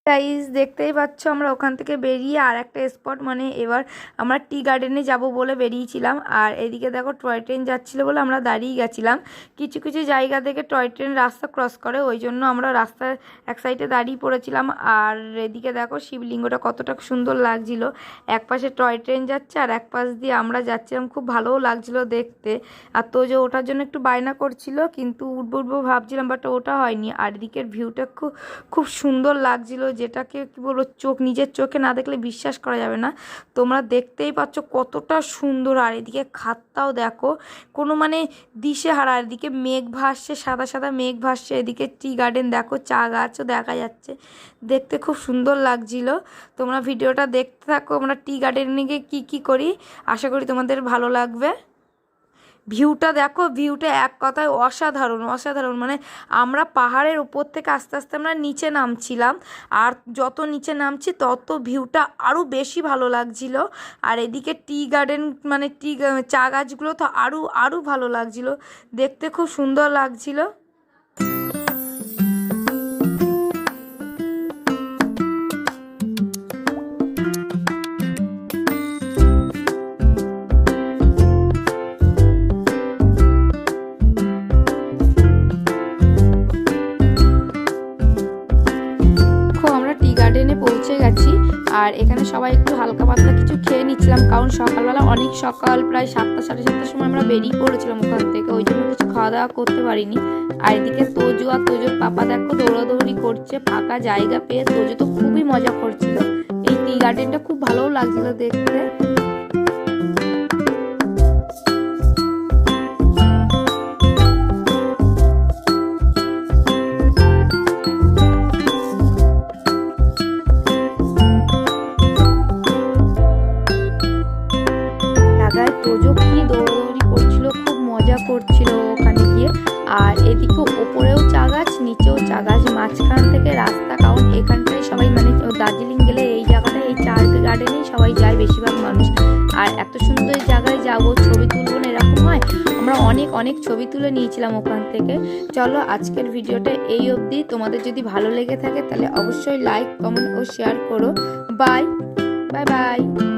Guys দেখতেই পাচ্ছ আমরা ওখান থেকে বেরিয়ে আর একটা স্পট মানে এবার আমরা টি গার্ডেনে যাব বলে বেরিয়েছিলাম। আর এদিকে দেখো টয় ট্রেন যাচ্ছিল বলে আমরা দাঁড়িয়ে গেছিলাম। কিছু কিছু জায়গা থেকে টয় ট্রেন রাস্তা ক্রস করে, ওই জন্য আমরা রাস্তার এক সাইডে দাঁড়িয়ে পড়েছিলাম। আর এদিকে দেখো শিবলিঙ্গটা কতটা সুন্দর লাগছিল, এক পাশে টয় ট্রেন যাচ্ছে আর এক পাশ দিয়ে আমরা যাচ্ছিলাম, খুব ভালোও লাগছিল দেখতে। আর তোজো ওঠার জন্য একটু বায়না করছিল, কিন্তু উঠবো উঠবো ভাবছিলাম, বাট ওটা হয়নি। আর এদিকের ভিউটা খুব খুব সুন্দর লাগছিল, যেটাকে কি বলবো, নিজের চোখে না দেখলে বিশ্বাস করা যাবে না। তোমরা দেখতেই পাচ্ছ কতটা সুন্দর। আর এদিকে খাতটাও দেখো, কোনো মানে দিশেহারা। এদিকে মেঘ ভাসছে, সাদা সাদা মেঘ ভাসছে। এদিকে টি গার্ডেন দেখো, চা গাছও দেখা যাচ্ছে, দেখতে খুব সুন্দর লাগছিল। তোমরা ভিডিওটা দেখতে থাকো, আমরা টি গার্ডেনে গিয়ে কী করি, আশা করি তোমাদের ভালো লাগবে। ভিউটা দেখো, ভিউটা এক কথায় অসাধারণ অসাধারণ। মানে আমরা পাহাড়ের উপর থেকে আস্তে আস্তে আমরা নিচে নামছিলাম, আর যত নিচে নামছি তত ভিউটা আরও বেশি ভালো লাগছিল। আর এদিকে টি গার্ডেন মানে চা গাছগুলো তো আরও আরও ভালো লাগছিল, দেখতে খুব সুন্দর লাগছিল। আমরা টি গার্ডেনে পৌঁছে গেছি, আর এখানে সবাই একটু হালকা পাতলা কিছু খেয়ে নিচ্ছিলাম, কারণ সকালবেলা অনেক সকাল, প্রায় 7টা সাড়ে 7টার সময় আমরা বেরিয়ে পড়েছিলাম ওখান থেকে, ওই জন্য কিছু খাওয়া দাওয়া করতে পারিনি। আর এদিকে তোজো আর তোজোর পাপা দেখো দৌড়াদৌড়ি করছে, ফাঁকা জায়গা পেয়ে তোজো তো খুবই মজা করছিল। এই টি গার্ডেনটা খুব ভালোও লাগছিল দেখতে। তোজো কি দৌড়াদৌড়ি করছিল, খুব মজা করছিল ওখানে গিয়ে। আর এদিকে ওপরেও চা গাছ, নিচেও চা গাছ, মাঝখান থেকে রাস্তা। কারণ এখানটায় সবাই মানে দার্জিলিং গেলে এই জায়গাটায়, এই চা গার্ডেনেই সবাই যায় বেশিরভাগ মানুষ। আর এত সুন্দর জায়গায় যাবো, ছবি তুলবো না এরকম হয়। আমরা অনেক অনেক ছবি তুলে নিয়েছিলাম ওখান থেকে। চলো আজকের ভিডিওটা এই অবধি। তোমাদের যদি ভালো লেগে থাকে তাহলে অবশ্যই লাইক, কমেন্ট ও শেয়ার করো। Bye bye bye.